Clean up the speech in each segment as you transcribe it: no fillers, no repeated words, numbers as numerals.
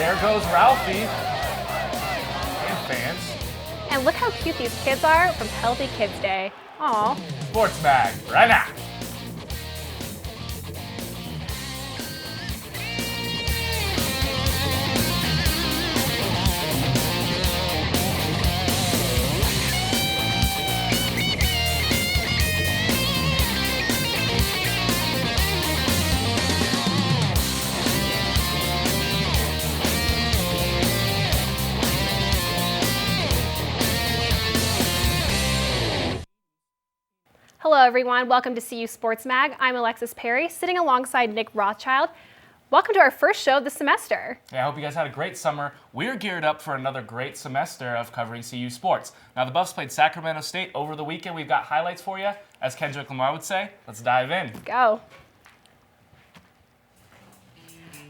there goes Ralphie. And fans. And look how cute these kids are from Healthy Kids Day. Aw. Sports Mag, right now. Hello everyone, welcome to CU Sports Mag. I'm Alexis Perry, sitting alongside Nick Rothschild. Welcome to our first show of the semester. Yeah, I hope you guys had a great summer. We're geared up for another great semester of covering CU sports. Now the Buffs played Sacramento State over the weekend. We've got highlights for you. As Kendrick Lamar would say, let's dive in. Go.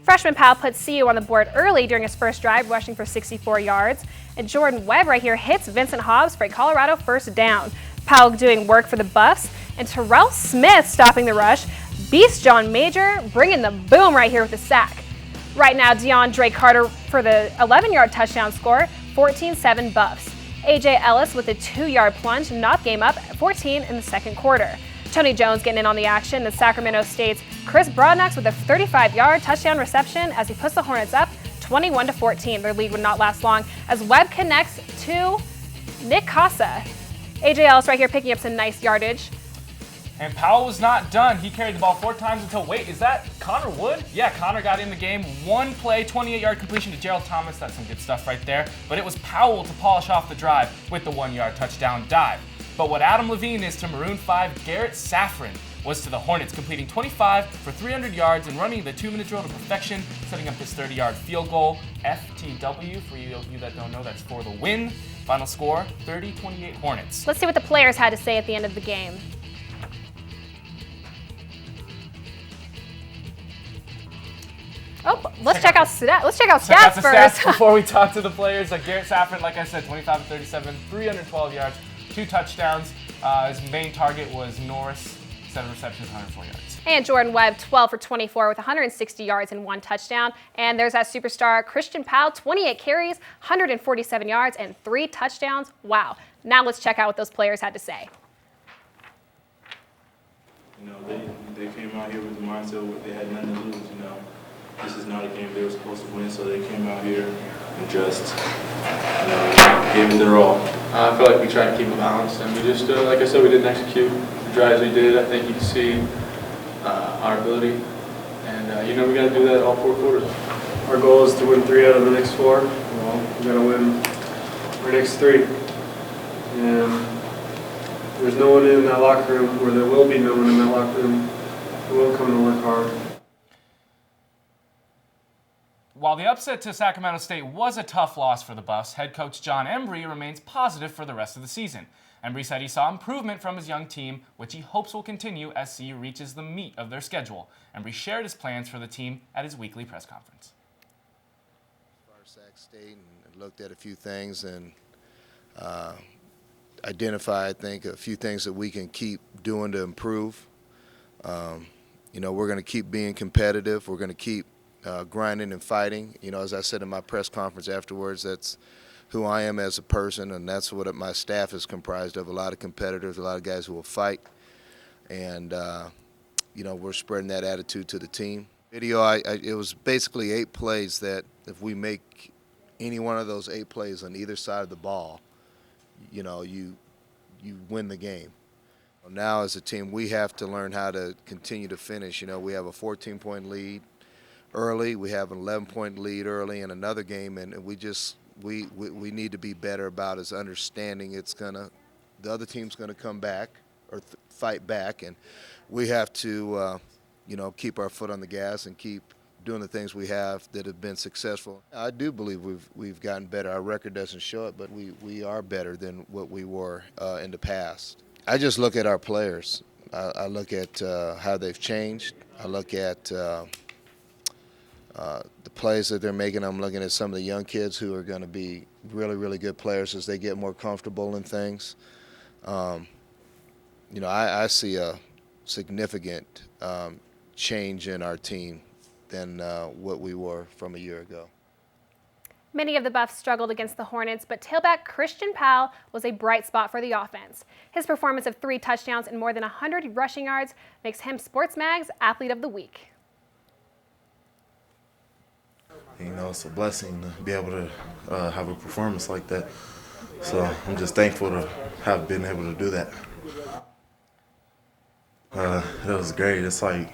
Freshman Powell puts CU on the board early during his first drive, rushing for 64 yards. And Jordan Webb right here hits Vincent Hobbs for a Colorado first down. Powell doing work for the Buffs, and Terrell Smith stopping the rush. Beast John Major bringing the boom right here with the sack. Right now, DeAndre Carter for the 11-yard touchdown score, 14-7 Buffs. A.J. Ellis with a 2-yard plunge, knocked game up at 14 in the second quarter. Tony Jones getting in on the action, and Sacramento State's Chris Broadnax with a 35-yard touchdown reception as he puts the Hornets up 21-14. Their lead would not last long as Webb connects to Nick Casa. A.J. Ellis right here picking up some nice yardage. And Powell was not done. He carried the ball 4 times until, wait, is that Connor Wood? Yeah, Connor got in the game. 1 play, 28-yard completion to Gerald Thomas. That's some good stuff right there. But it was Powell to polish off the drive with the 1-yard touchdown dive. But what Adam Levine is to Maroon 5, Garrett Safran was to the Hornets, completing 25 for 300 yards and running the 2-minute drill to perfection, setting up this 30-yard field goal. FTW, for you that don't know, that's for the win. Final score, 30-28 Hornets. Let's see what the players had to say at the end of the game. Oh, let's check out stats the first. Stats before we talk to the players. Garrett Safran, like I said, 25 37, 312 yards, 2 touchdowns. His main target was Norris, 7 receptions, 104 yards. And Jordan Webb, 12 for 24 with 160 yards and 1 touchdown. And there's that superstar, Christian Powell, 28 carries, 147 yards, and 3 touchdowns. Wow. Now let's check out what those players had to say. You know, they came out here with the mindset that they had nothing to lose, you know. This is not a game they were supposed to win, so they came out here and just, gave it their all. I feel like we tried to keep it balanced, and we just, like I said, we didn't execute the drives we did. I think you can see our ability, and we got to do that all 4 quarters. Our goal is to win 3 out of the next 4. Well, we got to win our next 3. And there's no one in that locker room, or there will be no one in that locker room who won't come to work hard. While the upset to Sacramento State was a tough loss for the Buffs, head coach John Embry remains positive for the rest of the season. Embry said he saw improvement from his young team, which he hopes will continue as CU reaches the meat of their schedule. Embry shared his plans for the team at his weekly press conference. Sac State and looked at a few things and identified, I think, a few things that we can keep doing to improve. We're going to keep being competitive. We're going to keep grinding and fighting. As I said in my press conference afterwards, that's who I am as a person, and that's what my staff is comprised of, a lot of competitors, a lot of guys who will fight. And, we're spreading that attitude to the team. It was basically 8 plays that if we make any one of those 8 plays on either side of the ball, you win the game. Now as a team, we have to learn how to continue to finish. We have a 14-point lead early. We have an 11-point lead early in another game, and we need to be better about is understanding the other team's going to come back or fight back, and we have to keep our foot on the gas and keep doing the things we have that have been successful. I do believe we've gotten better. Our record doesn't show it, but we are better than what we were in the past. I just look at our players. I look at how they've changed. I look at the plays that they're making. I'm looking at some of the young kids who are going to be really, really good players as they get more comfortable in things. I see a significant change in our team than what we were from a year ago. Many of the Buffs struggled against the Hornets, but tailback Christian Powell was a bright spot for the offense. His performance of 3 touchdowns and more than 100 rushing yards makes him SportsMag's Athlete of the Week. You know, it's a blessing to be able to have a performance like that. So I'm just thankful to have been able to do that. It was great. It's like,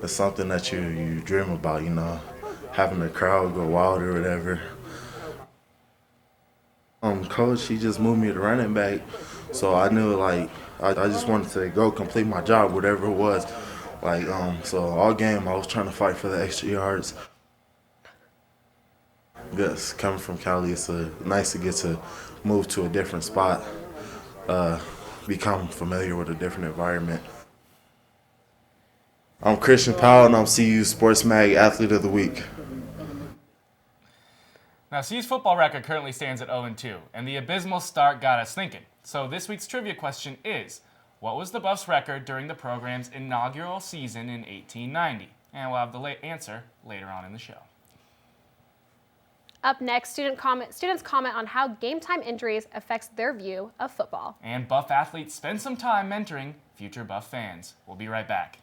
it's something that you dream about, you know, having the crowd go wild or whatever. Coach, he just moved me to running back, so I knew, like, I just wanted to go complete my job, whatever it was. Like, so all game I was trying to fight for the extra yards. Yes, coming from Cali, it's nice to get to move to a different spot, become familiar with a different environment. I'm Christian Powell, and I'm CU SportsMag Athlete of the Week. Now, CU's football record currently stands at 0-2, and the abysmal start got us thinking. So this week's trivia question is, what was the Buffs' record during the program's inaugural season in 1890? And we'll have the answer later on in the show. Up next, students comment on how game time injuries affects their view of football. And Buff athletes spend some time mentoring future Buff fans. We'll be right back.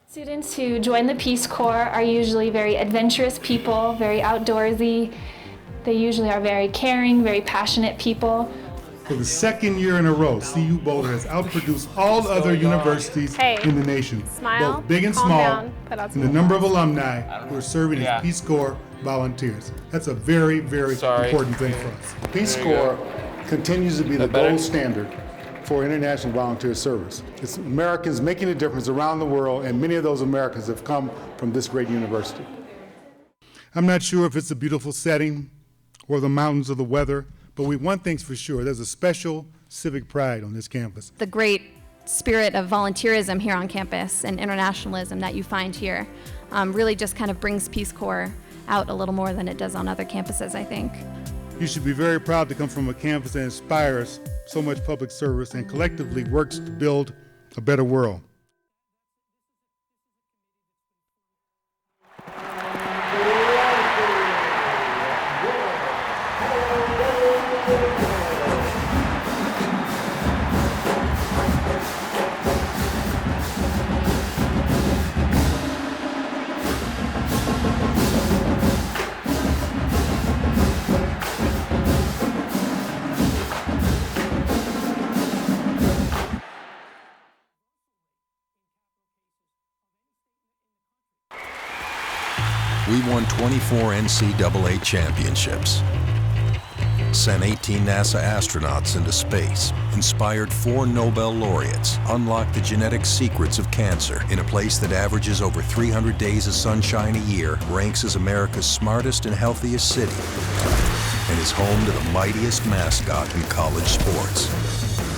Students who join the Peace Corps are usually very adventurous people, very outdoorsy. They usually are very caring, very passionate people. For the second year in a row, CU Boulder has outproduced all other universities in the nation, Smile, both big and calm small, down, put out in the number of alumni who are serving as Peace Corps volunteers. That's a very, very important thing for us. Peace Corps continues to be the gold standard for international volunteer service. It's Americans making a difference around the world, and many of those Americans have come from this great university. I'm not sure if it's the beautiful setting or the mountains or the weather, but one thing's for sure, there's a special civic pride on this campus. The great spirit of volunteerism here on campus and internationalism that you find here really just kind of brings Peace Corps out a little more than it does on other campuses, I think. You should be very proud to come from a campus that inspires so much public service and collectively works to build a better world. We won 24 NCAA championships, sent 18 NASA astronauts into space, inspired 4 Nobel laureates, unlocked the genetic secrets of cancer in a place that averages over 300 days of sunshine a year, ranks as America's smartest and healthiest city, and is home to the mightiest mascot in college sports.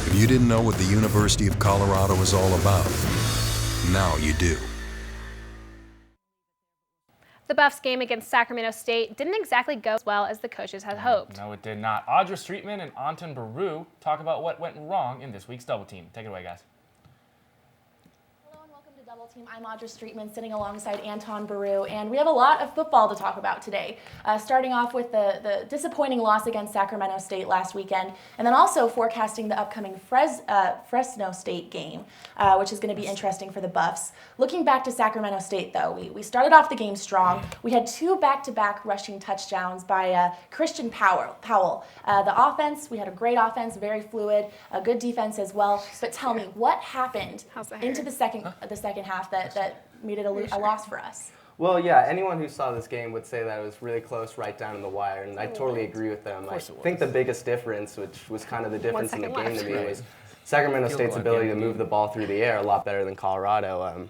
If you didn't know what the University of Colorado is all about, now you do. The Buffs game against Sacramento State didn't exactly go as well as the coaches had hoped. No, it did not. Audra Streetman and Anton Baru talk about what went wrong in this week's double team. Take it away, guys. Hello and welcome to Double Team. I'm Audra Streetman sitting alongside Anton Baru, and we have a lot of football to talk about today. Starting off with the disappointing loss against Sacramento State last weekend, and then also forecasting the upcoming Fresno State game, which is going to be interesting for the Buffs. Looking back to Sacramento State, though, we started off the game strong. We had 2 back-to-back rushing touchdowns by Christian Powell. The offense, we had a great offense, very fluid, a good defense as well. But tell me, what happened into the second half that made it a loss for us? Well, yeah, anyone who saw this game would say that it was really close right down to the wire, and I totally agree with them. I think the biggest difference, which was kind of the difference in the game to me, was Sacramento State's ability to move the ball through the air a lot better than Colorado.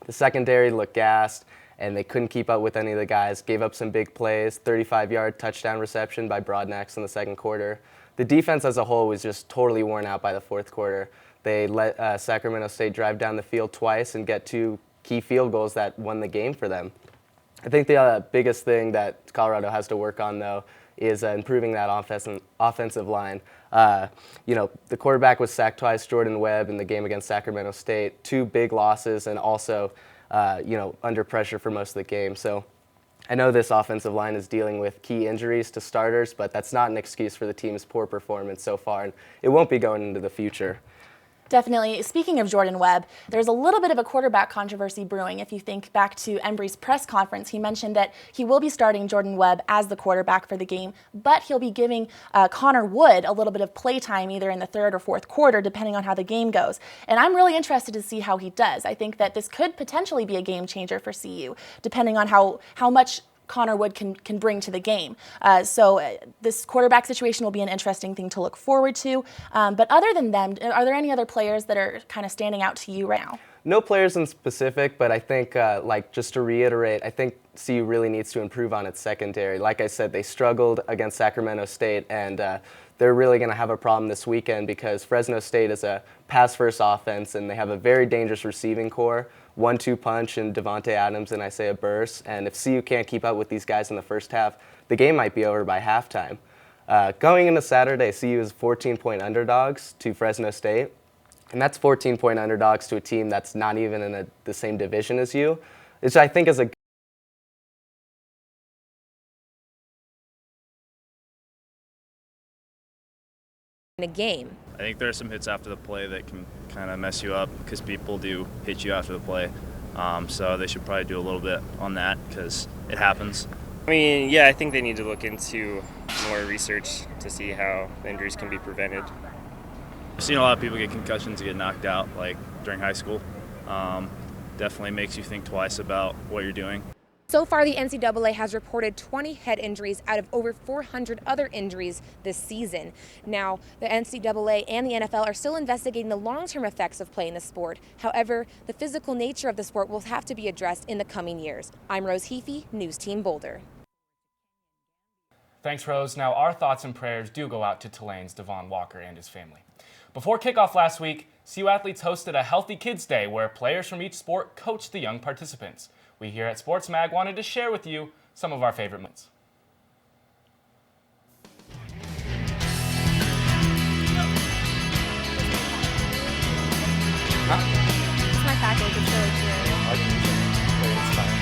The secondary looked gassed, and they couldn't keep up with any of the guys. Gave up some big plays, 35-yard touchdown reception by Broadnax in the second quarter. The defense as a whole was just totally worn out by the fourth quarter. They let Sacramento State drive down the field twice and get 2 key field goals that won the game for them. I think the biggest thing that Colorado has to work on, though, is improving that offensive line. The quarterback was sacked twice, Jordan Webb, in the game against Sacramento State. 2 big losses, and also, under pressure for most of the game. So I know this offensive line is dealing with key injuries to starters, but that's not an excuse for the team's poor performance so far, and it won't be going into the future. Definitely. Speaking of Jordan Webb, there's a little bit of a quarterback controversy brewing. If you think back to Embry's press conference, he mentioned that he will be starting Jordan Webb as the quarterback for the game, but he'll be giving Connor Wood a little bit of play time either in the 3rd or 4th quarter, depending on how the game goes. And I'm really interested to see how he does. I think that this could potentially be a game changer for CU, depending on how much Connor Wood can bring to the game. So this quarterback situation will be an interesting thing to look forward to. But other than them, are there any other players that are kind of standing out to you right now? No players in specific, but I think, just to reiterate, I think CU really needs to improve on its secondary. Like I said, they struggled against Sacramento State, and they're really going to have a problem this weekend because Fresno State is a pass-first offense, and they have a very dangerous receiving core. 1-2 punch and Devontae Adams and Isaiah Burse. And if CU can't keep up with these guys in the first half, the game might be over by halftime. Going into Saturday, CU is 14-point underdogs to Fresno State. And that's 14-point underdogs to a team that's not even in the same division as you, which I think is a in a game. I think there are some hits after the play that can kind of mess you up because people do hit you after the play. So they should probably do a little bit on that because it happens. I mean, yeah, I think they need to look into more research to see how injuries can be prevented. I've seen a lot of people get concussions and get knocked out, like during high school. Definitely makes you think twice about what you're doing. So far, the NCAA has reported 20 head injuries out of over 400 other injuries this season. Now, the NCAA and the NFL are still investigating the long-term effects of playing the sport. However, the physical nature of the sport will have to be addressed in the coming years. I'm Rose Heafy, News Team Boulder. Thanks, Rose. Now, our thoughts and prayers do go out to Tulane's Devon Walker and his family. Before kickoff last week, CU athletes hosted a Healthy Kids Day where players from each sport coached the young participants. We here at Sports Mag wanted to share with you some of our favorite moments. It's my package. It's really cute. It's fine.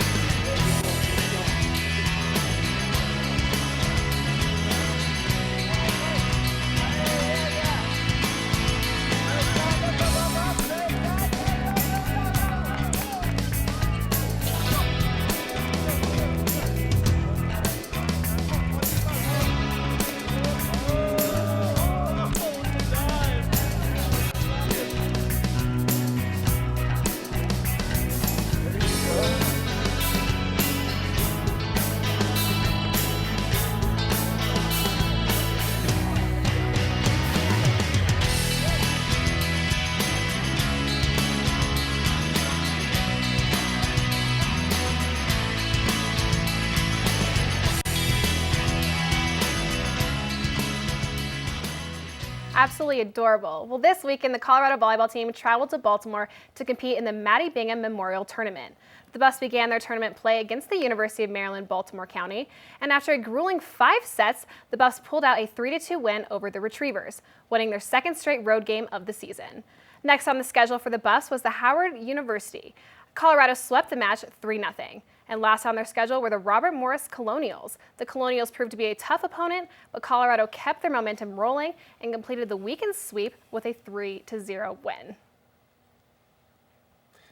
Absolutely adorable. Well, this weekend, the Colorado volleyball team traveled to Baltimore to compete in the Maddie Bingham Memorial Tournament. The Buffs began their tournament play against the University of Maryland, Baltimore County, and after a grueling 5 sets, the Buffs pulled out a 3-2 win over the Retrievers, winning their second straight road game of the season. Next on the schedule for the Buffs was the Howard University. Colorado swept the match 3-0. And last on their schedule were the Robert Morris Colonials. The Colonials proved to be a tough opponent, but Colorado kept their momentum rolling and completed the weekend sweep with a 3-0 win.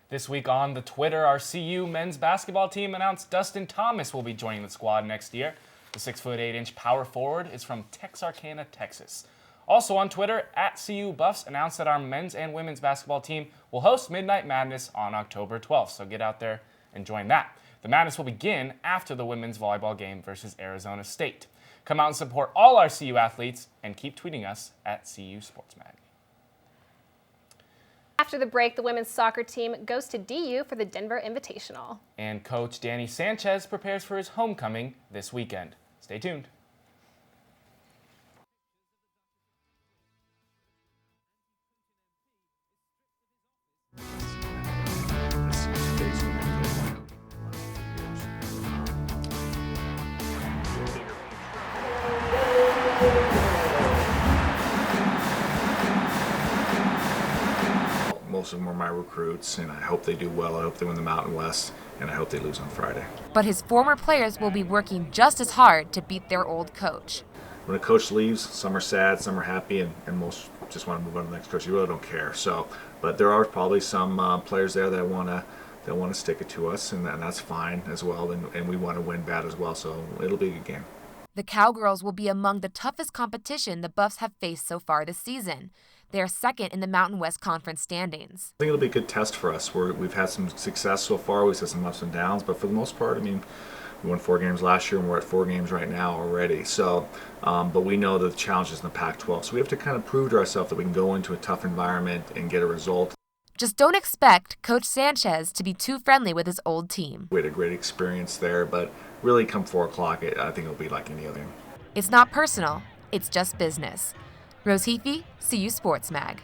This week on the Twitter, our CU men's basketball team announced Dustin Thomas will be joining the squad next year. The 6'8" power forward is from Texarkana, Texas. Also on Twitter, @CU Buffs announced that our men's and women's basketball team will host Midnight Madness on October 12th, so get out there and join that. The madness will begin after the women's volleyball game versus Arizona State. Come out and support all our CU athletes and keep tweeting us @CU SportsMag. After the break, the women's soccer team goes to DU for the Denver Invitational. And Coach Danny Sanchez prepares for his homecoming this weekend. Stay tuned. Most of them are my recruits, and I hope they do well. I hope they win the Mountain West, and I hope they lose on Friday. But his former players will be working just as hard to beat their old coach. When a coach leaves, some are sad, some are happy, and most just want to move on to the next coach. You really don't care. So, but there are probably some players there that want to stick it to us, and that's fine as well. And we want to win bad as well. So it'll be a good game. The Cowgirls will be among the toughest competition the Buffs have faced so far this season. They are second in the Mountain West Conference standings. I think it'll be a good test for us. We've had some success so far. We've had some ups and downs, but for the most part, I mean, we won 4 games last year, and we're at 4 games right now already. So, but we know the challenges in the Pac-12. So we have to kind of prove to ourselves that we can go into a tough environment and get a result. Just don't expect Coach Sanchez to be too friendly with his old team. We had a great experience there, but really come 4 o'clock, I think it'll be like any other game. It's not personal, it's just business. Rose Heafy, CU Sports Mag.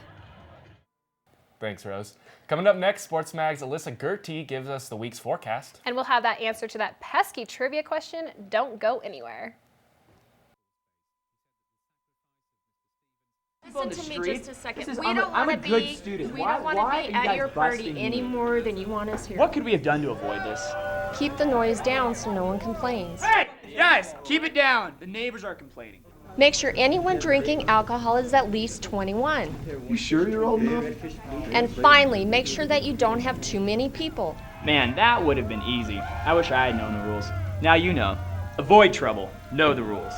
Thanks, Rose. Coming up next, Sports Mag's Alyssa Gertie gives us the week's forecast. And we'll have that answer to that pesky trivia question. Don't go anywhere. Listen to me just a second. We don't want to be at your party any more than you want us here. What could we have done to avoid this? Keep the noise down so no one complains. Hey, guys, keep it down. The neighbors are complaining. Make sure anyone drinking alcohol is at least 21. You sure you're old enough? And finally, make sure that you don't have too many people. Man, that would have been easy. I wish I had known the rules. Now you know. Avoid trouble. Know the rules.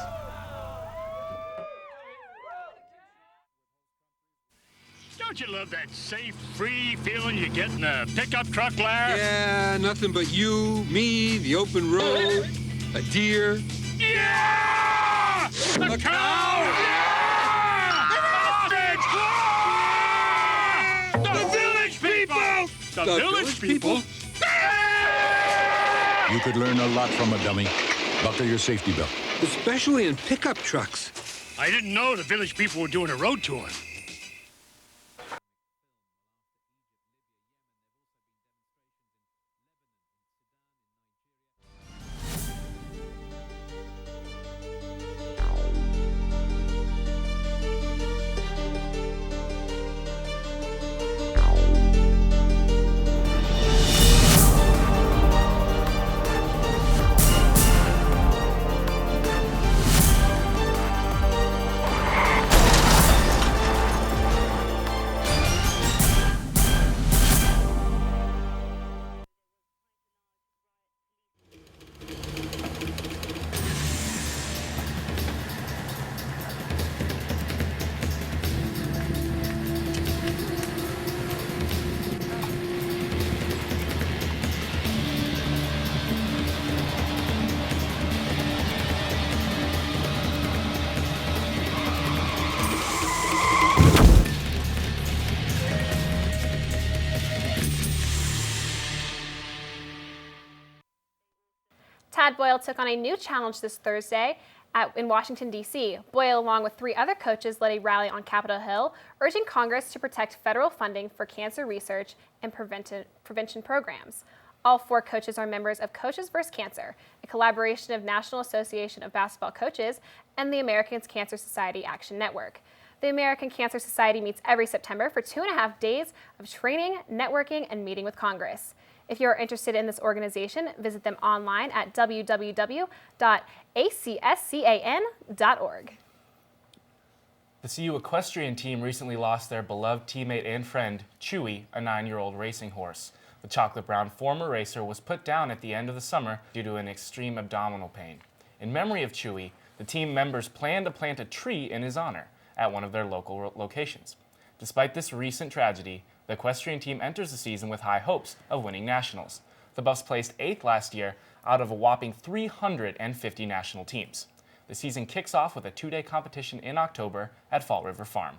Don't you love that safe, free feeling you get in a pickup truck, Larry? Yeah, nothing but you, me, the open road, a deer. Yeah! A cow! Yeah! The village people! The village people? You could learn a lot from a dummy. Buckle your safety belt. Especially in pickup trucks. I didn't know the village people were doing a road tour. Tad Boyle took on a new challenge this Thursday in Washington, D.C. Boyle, along with 3 other coaches, led a rally on Capitol Hill, urging Congress to protect federal funding for cancer research and prevention programs. All 4 coaches are members of Coaches vs. Cancer, a collaboration of National Association of Basketball Coaches and the American Cancer Society Action Network. The American Cancer Society meets every September for 2.5 days of training, networking, and meeting with Congress. If you are interested in this organization, visit them online at www.acscan.org. The CU equestrian team recently lost their beloved teammate and friend, Chewy, a 9-year-old racing horse. The chocolate brown former racer was put down at the end of the summer due to an extreme abdominal pain. In memory of Chewy, the team members plan to plant a tree in his honor at one of their local locations. Despite this recent tragedy, the equestrian team enters the season with high hopes of winning nationals. The Buffs placed 8th last year out of a whopping 350 national teams. The season kicks off with a 2-day competition in October at Fall River Farm.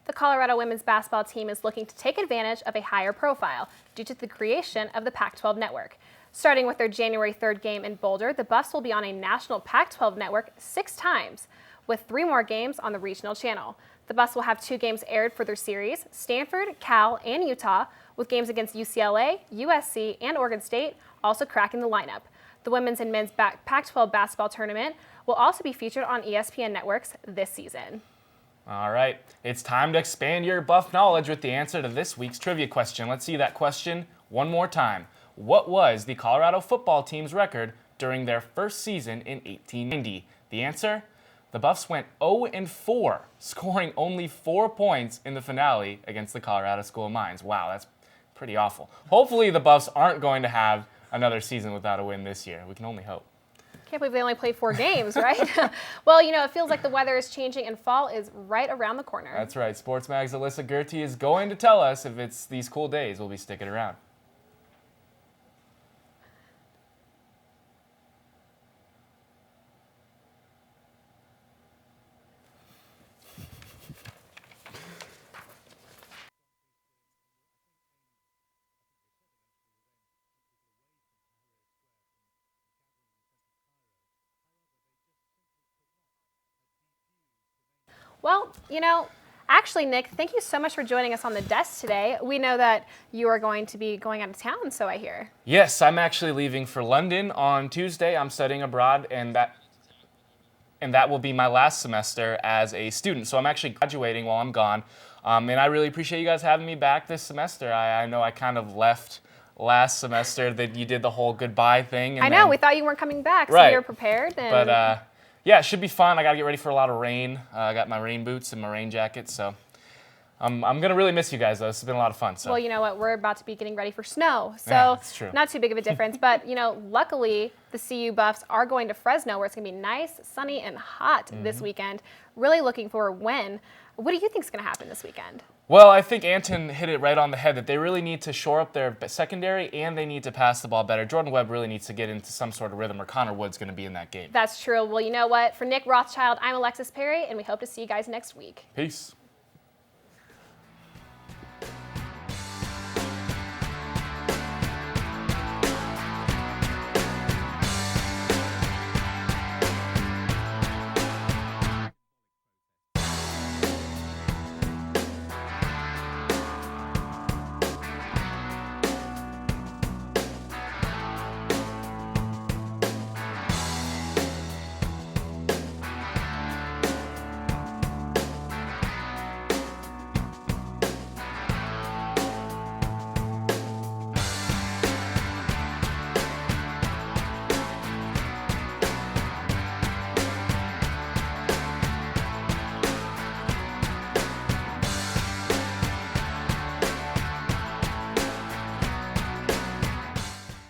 The Colorado women's basketball team is looking to take advantage of a higher profile due to the creation of the Pac-12 network. Starting with their January 3rd game in Boulder, the Buffs will be on a national Pac-12 network 6 times, with 3 more games on the regional channel. The Buffs will have 2 games aired for their series, Stanford, Cal, and Utah, with games against UCLA, USC, and Oregon State also cracking the lineup. The women's and men's Pac-12 basketball tournament will also be featured on ESPN networks this season. All right, it's time to expand your Buff knowledge with the answer to this week's trivia question. Let's see that question one more time. What was the Colorado football team's record during their first season in 1890? The answer? The Buffs went 0-4, scoring only 4 points in the finale against the Colorado School of Mines. Wow, that's pretty awful. Hopefully the Buffs aren't going to have another season without a win this year. We can only hope. Can't believe they only played 4 games, right? Well, it feels like the weather is changing and fall is right around the corner. That's right. Sports Mag's Alyssa Gertie is going to tell us if it's these cool days we'll be sticking around. Well, actually, Nick, thank you so much for joining us on the desk today. We know that you are going to be going out of town, so I hear. Yes, I'm actually leaving for London on Tuesday. I'm studying abroad, and that will be my last semester as a student. So I'm actually graduating while I'm gone, and I really appreciate you guys having me back this semester. I know I kind of left last semester that you did the whole goodbye thing. And I know, we thought you weren't coming back, so right. we were prepared. And But yeah, it should be fun. I got to get ready for a lot of rain. I got my rain boots and my rain jacket, so I'm going to really miss you guys, though. This has been a lot of fun. So. Well, you know what? We're about to be getting ready for snow, so yeah, that's true. Not too big of a difference. But, luckily, the CU Buffs are going to Fresno, where it's going to be nice, sunny, and hot this weekend. Really looking for a win. What do you think is going to happen this weekend? Well, I think Anton hit it right on the head that they really need to shore up their secondary and they need to pass the ball better. Jordan Webb really needs to get into some sort of rhythm, or Connor Wood's going to be in that game. That's true. Well, you know what? For Nick Rothschild, I'm Alexis Perry, and we hope to see you guys next week. Peace.